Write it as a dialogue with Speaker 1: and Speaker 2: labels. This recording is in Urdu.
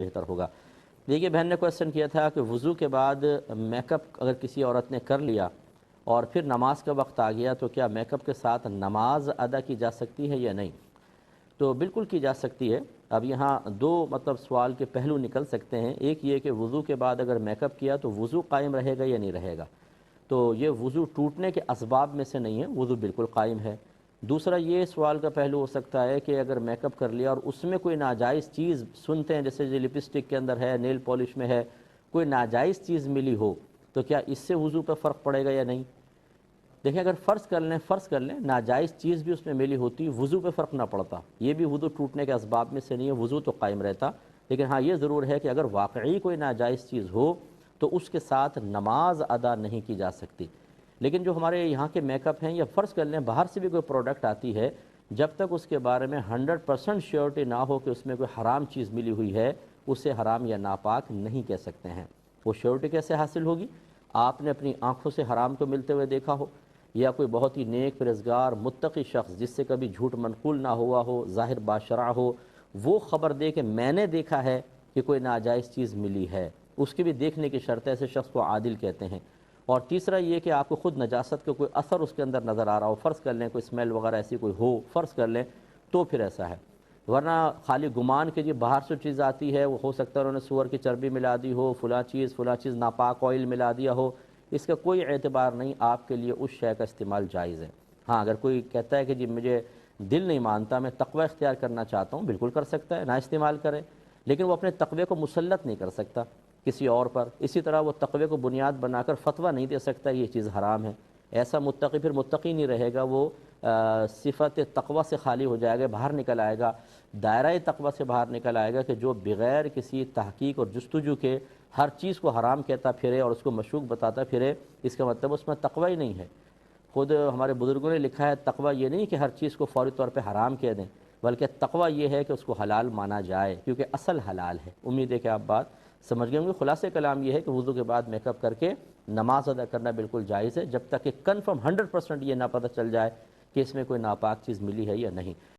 Speaker 1: بہتر ہوگا۔ دیکھیے بہن نے کویشچن کیا تھا کہ وضو کے بعد میک اپ اگر کسی عورت نے کر لیا اور پھر نماز کا وقت آ گیا تو کیا میک اپ کے ساتھ نماز ادا کی جا سکتی ہے یا نہیں؟ تو بالکل کی جا سکتی ہے۔ اب یہاں دو سوال کے پہلو نکل سکتے ہیں۔ ایک یہ کہ وضو کے بعد اگر میک اپ کیا تو وضو قائم رہے گا یا نہیں رہے گا؟ تو یہ وضو ٹوٹنے کے اسباب میں سے نہیں ہے، وضو بالکل قائم ہے۔ دوسرا یہ سوال کا پہلو ہو سکتا ہے کہ اگر میک اپ کر لیا اور اس میں کوئی ناجائز چیز سنتے ہیں، جیسے جو لپسٹک کے اندر ہے، نیل پالش میں ہے، کوئی ناجائز چیز ملی ہو تو کیا اس سے وضو پہ فرق پڑے گا یا نہیں؟ دیکھیں اگر فرض کر لیں ناجائز چیز بھی اس میں ملی ہوتی، وضو پہ فرق نہ پڑتا، یہ بھی وضو ٹوٹنے کے اسباب میں سے نہیں ہے، وضو تو قائم رہتا۔ لیکن ہاں یہ ضرور ہے کہ اگر واقعی کوئی ناجائز چیز ہو تو اس کے ساتھ نماز ادا نہیں کی جا سکتی۔ لیکن جو ہمارے یہاں کے میک اپ ہیں، یا فرض کر لیں باہر سے بھی کوئی پروڈکٹ آتی ہے، جب تک اس کے بارے میں 100% شیورٹی نہ ہو کہ اس میں کوئی حرام چیز ملی ہوئی ہے، اسے حرام یا ناپاک نہیں کہہ سکتے ہیں۔ وہ شیورٹی کیسے حاصل ہوگی؟ آپ نے اپنی آنکھوں سے حرام کو ملتے ہوئے دیکھا ہو، یا کوئی بہت ہی نیک پرہیزگار متقی شخص جس سے کبھی جھوٹ منقول نہ ہوا ہو، ظاہر باشرع ہو، وہ خبر دے کہ میں نے دیکھا ہے کہ کوئی ناجائز چیز ملی ہے، اس کے بھی دیکھنے کی شرط ہے، ایسے شخص کو عادل کہتے ہیں۔ اور تیسرا یہ کہ آپ کو خود نجاست کا کوئی اثر اس کے اندر نظر آ رہا ہو، فرض کر لیں کوئی اسمیل وغیرہ ایسی کوئی ہو، فرض کر لیں تو پھر ایسا ہے۔ ورنہ خالی گمان کے باہر سے چیز آتی ہے، وہ ہو سکتا ہے انہوں نے سور کی چربی ملا دی ہو، فلاں چیز ناپاک آئل ملا دیا ہو، اس کا کوئی اعتبار نہیں، آپ کے لیے اس شے کا استعمال جائز ہے۔ ہاں اگر کوئی کہتا ہے کہ جی مجھے دل نہیں مانتا، میں تقوی اختیار کرنا چاہتا ہوں، بالکل کر سکتا ہے، نہ استعمال کرے، لیکن وہ اپنے تقوی کو مسلط نہیں کر سکتا کسی اور پر۔ اسی طرح وہ تقوی کو بنیاد بنا کر فتویٰ نہیں دے سکتا یہ چیز حرام ہے۔ ایسا متقی پھر متقی نہیں رہے گا، وہ صفت تقوی سے خالی ہو جائے گا، باہر نکل آئے گا، دائرہ تقوی سے باہر نکل آئے گا، کہ جو بغیر کسی تحقیق اور جستجو کے ہر چیز کو حرام کہتا پھرے اور اس کو مشروع بتاتا پھرے، اس کا مطلب اس میں تقوی ہی نہیں ہے۔ خود ہمارے بزرگوں نے لکھا ہے تقوی یہ نہیں کہ ہر چیز کو فوری طور پہ حرام کہہ دیں، بلکہ تقوی یہ ہے کہ اس کو حلال مانا جائے، کیونکہ اصل حلال ہے۔ امید ہے کہ آپ بات سمجھ گئے ہوں گے۔ خلاصہ کلام یہ ہے کہ وضو کے بعد میک اپ کر کے نماز ادا کرنا بالکل جائز ہے، جب تک کہ کنفرم 100% یہ نہ پتہ چل جائے کہ اس میں کوئی ناپاک چیز ملی ہے یا نہیں۔